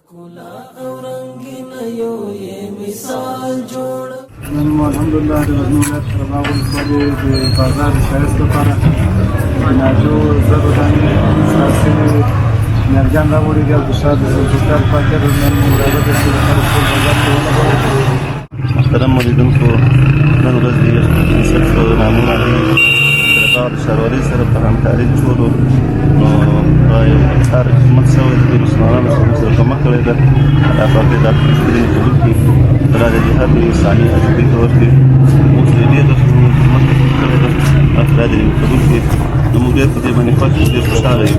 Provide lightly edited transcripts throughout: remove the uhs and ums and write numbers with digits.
ښکلا او رنګینه یو یې مثال جوړ. نن مو الحمدلله د غزني ولایت قرهباغ ولسوالۍ د بازار د ښایست لپاره د ناجو زرو دانې اصلاح شوي انرجان راوړي دي او د شاه د سلطان فاکر نن مراده ده چې د خلکو ټول بازار کې ولګول. محترم مولیدونکو، نن ورځ د سلسلو نامونه قرهباغ د ښاروالۍ سره په همکاري ټولو نو یو کار خدمت شوی د دې مسلمانانو سره موږ سره کومک کړی ده. الله پاک دې دا ټولې قبول کړي، الله دې هر انساني اجرې ته ورکړي. موږ دې ډېر خدمت کړی ده، الله دې قبول کړي. نو موږ ډېر په دې باندې خوښ یو، ډېر خوشحاله یو.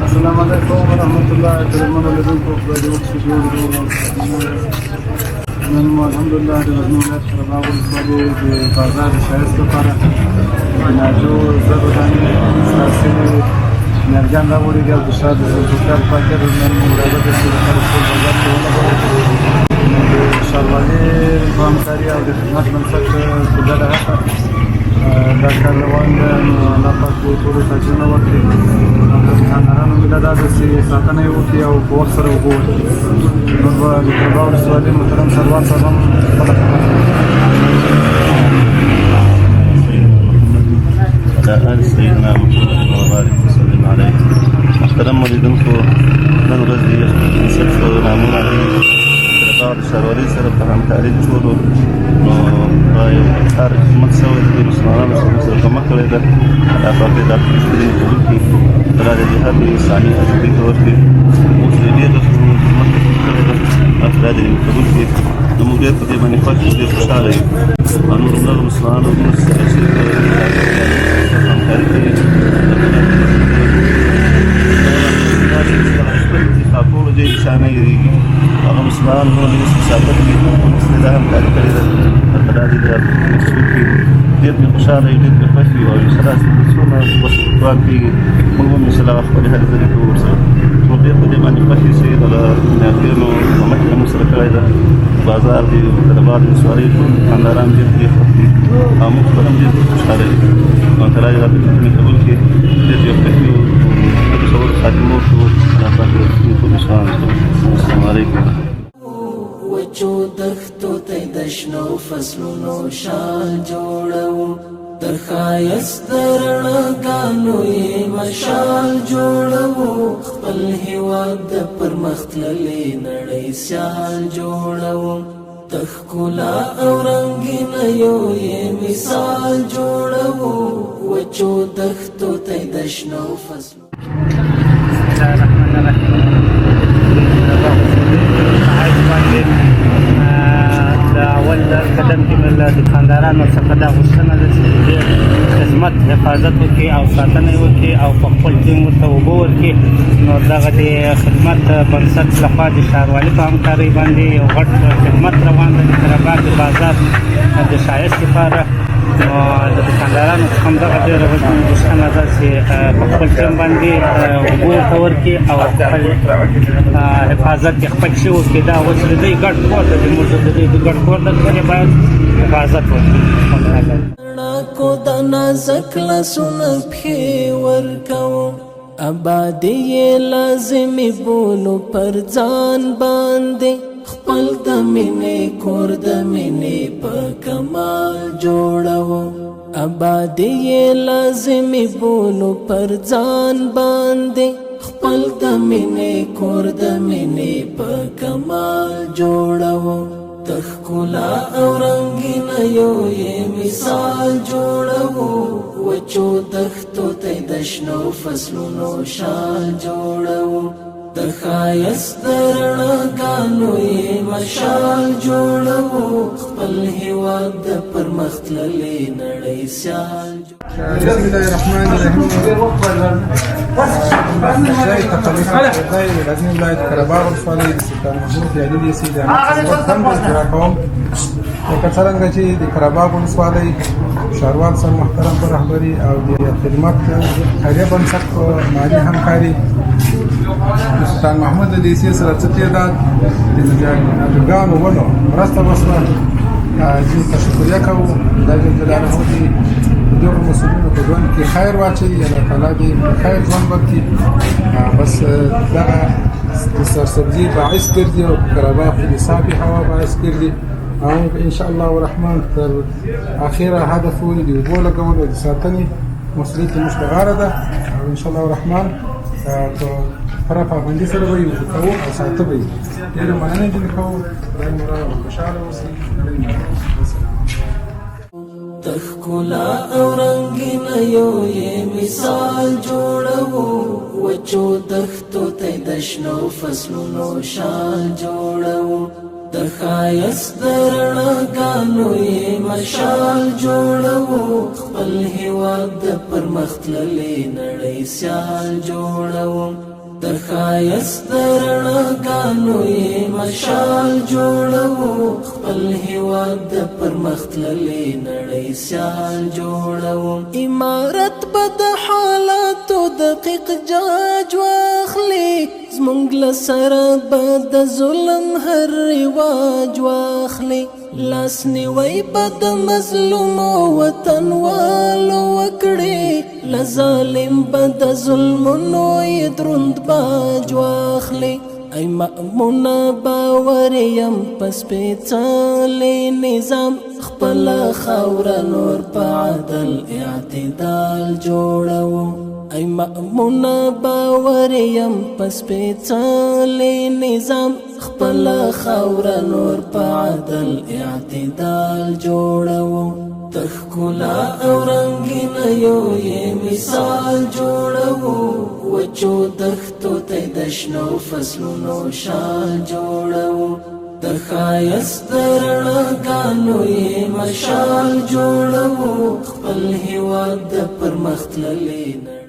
السلام علیکم ورحمت الله. درنو لیدونکو، خدای دې وکړي جوړ نن مو الحمدلله د غزني ولایت قرهباغ ولسوالۍ د بازار د ښایست لپاره د ناجو زرو دانې اصلاح شوي انرجان راوړي دي او د شاه د سلطان فاکر نن مراده ده چې د خلکو ټول بازار کې ولګول. د ښاروالۍ په همکاري او د خدمت بنسټ په ګډه هڅه دا کار روان دی. نو الله پاک دې ټولو ته اجرونه ورکړي او د دکاندارانو مله دا ده چې ساتنه یې وکړي او په وخت سره اوبه ورکړي. نور به د قرهباغ ولسوالۍ محترم سروان صاحب هم خپله على آل سيدنا محمد وبارك وسلم عليه. محترم مولیدونکو، نن ورځ د سلسلو نامونه قرهباغ د ښاروالۍ سره په همکاري ټولو نو یو کار خدمت شوی د دې مسلمانانو سره موږ سره کومک کړی ده. الله پاک دې دا ټولې قبول کړي، الله دې هر انساني اجرې ته ورکړي. موږ دې ډېر خدمت کړی ده، الله دې قبول کړي. نو موږ ډېر په دې باندې خوښ یو، ډېر خوشحاله یو. او نور همدغه مسلمانانو موږ سره چې همکاري کوي ټولو دې شا نه هېرېږي. هغه مسلمانان نور دې مسافر دي، موږ سره دا همکاري کړې ده. الله دې دا قبول کړي. ډېر مې خوشحاله یم، ډېر مې خوښ یم. او انشاءالله څونه بس دعا کوي موږ هم انشاءالله خپلې هلې ځلې کوو ورسره. موږ ډېر په دې باندې خوښ یو چې د ناظرینو کومک یې موږ سره کړی ده. بازار دی، قرهباغ د ولسوالۍ ټول دکانداران ډېر دې خوښ دي او موږ خپل هم ډېر خوشحاله یو. او الله دې دا مې قبول کړي. ډېر یو خوښ یو، تصور خاتمه وکړو. الله پاک دې ټول مسلمانان السلام علیکم. وچو دښتو ته د شنو فصلونو شال جوړو، در ښایست د رڼاګانو یې مشال جوړو، خپل هېواد د پرمختللې نړۍ سیال جوړو، د ښکلا او رنګینه یو یې مثال جوړو، وچو دښتو ته د شنو فصلونو. بسم الله الرحمن الرحیم. د اول قدم کې مې له دکاندارانو څخه دا غوښتنه ده چې ډېر خدمت حفاظت وکړي او ساتنه یې وکړي او په خپل ټیم ورته اوبه ورکړي. نو دغه د خدمت بنسټ لخوا د ښاروالۍ په همکارۍ باندې یو غټ خدمت روان دی د قرهباغ د بازار د ښایست لپاره. نو د دکاندارانو څخه هم دغه ډېره غوښتنه ده چې په خپل ټیم باندې اوبه ورته ورکړي او خپل حفاظت یې خپل شی وکړي. دا اوس د دوی ګډ کور ده، زموږ د دوی د ګډ کور ده، دوی باید حفاظت وکړي. کو د نازک لاسونه پښې ورکوم، آبادي یې لازمي بولو پر ځان باندې، خپل د مینې کور د مینې په کمال جوړو، آبادي یې لازمي بولو پر ځان باندې، خپل د مینې کور د مینې په کمال جوړو، د ښکلا او رنګینه یو یې مثال جوړو، وچو دښتو ته د شنو فصلونو شال جوړو، د ښایست د رڼاګانو یې مشال جوړو، خپل هېواد د پرمختللې نړۍ سیال جوړو. بسم الله الرحمن الرحیم. غزني ولایت قرهباغ ولسوالۍ د سلطان محمود یعقوب لیسي د اجرا کوم. لکه څرنګه چې د قرهباغ ولسوالۍ ښاروال صاحب محترم په رهبري او د خدمت خیریه بنسټ په مالي همکاري د سلطان محمود لیسي سره څه تعداد د ناجوګانو ونو مرسته وشوه چې تشکریه کوو. خدای جل جلاله دې دغه مسؤلینو په ژوند کې خیر واچوي، الله تعالی دې خیر ژوند ورکړي. بس دغه د سرسبزي باعث ګرځي او قربا خو د صافي هوا باعث ګرځي، او ان شاء الله الرحمن تر اخره هدف ولې د اوبو لګولو د ساتنې مسؤلیت موږ په غاړه ده، او ان شاء الله الرحمن په پوره پابندي سره به یې کوو او ساته به یې. ډېره مننه دې کوو، خدای مو را خوشحاله اوسئ. تخکلا او رنگین یو یہ مثال جوڑو، وچو دختو تے دشنو فصلونو شال جوڑو، دخایس درنا گانو یہ مشال جوڑو، خپل هیواد د پرمختللی نړۍ سیال جوړو، دخایس درنا گانو یہ مشال جوړو، خپل هیواد د پرمختللی نړۍ سیال جوړو. امارت بد حالاتو دقیق جاج واخلي، زمونږ له سره به د ظلم هر رواج واخلي، لاس نیوی به د مظلومو وطنوالو وکړي، له ظالم به د ظلمونو یې دروند باج واخلي. ای مأمونه باور یم په سپېڅلی نظام، خپله خاوره نور په عدل اعتدال جوړو. ای مأمونه باور یم په سپېڅلی نظام، خپله خاوره نور په عدل اعتدال جوړو. تخکلا او رنگین یو یہ مثال جوړو، وچو دختو تے دشنو فصلونو شال جوړو، دخایس درنا گانو یہ مشال جوړو، خپل هیواد د پرمختللی نړۍ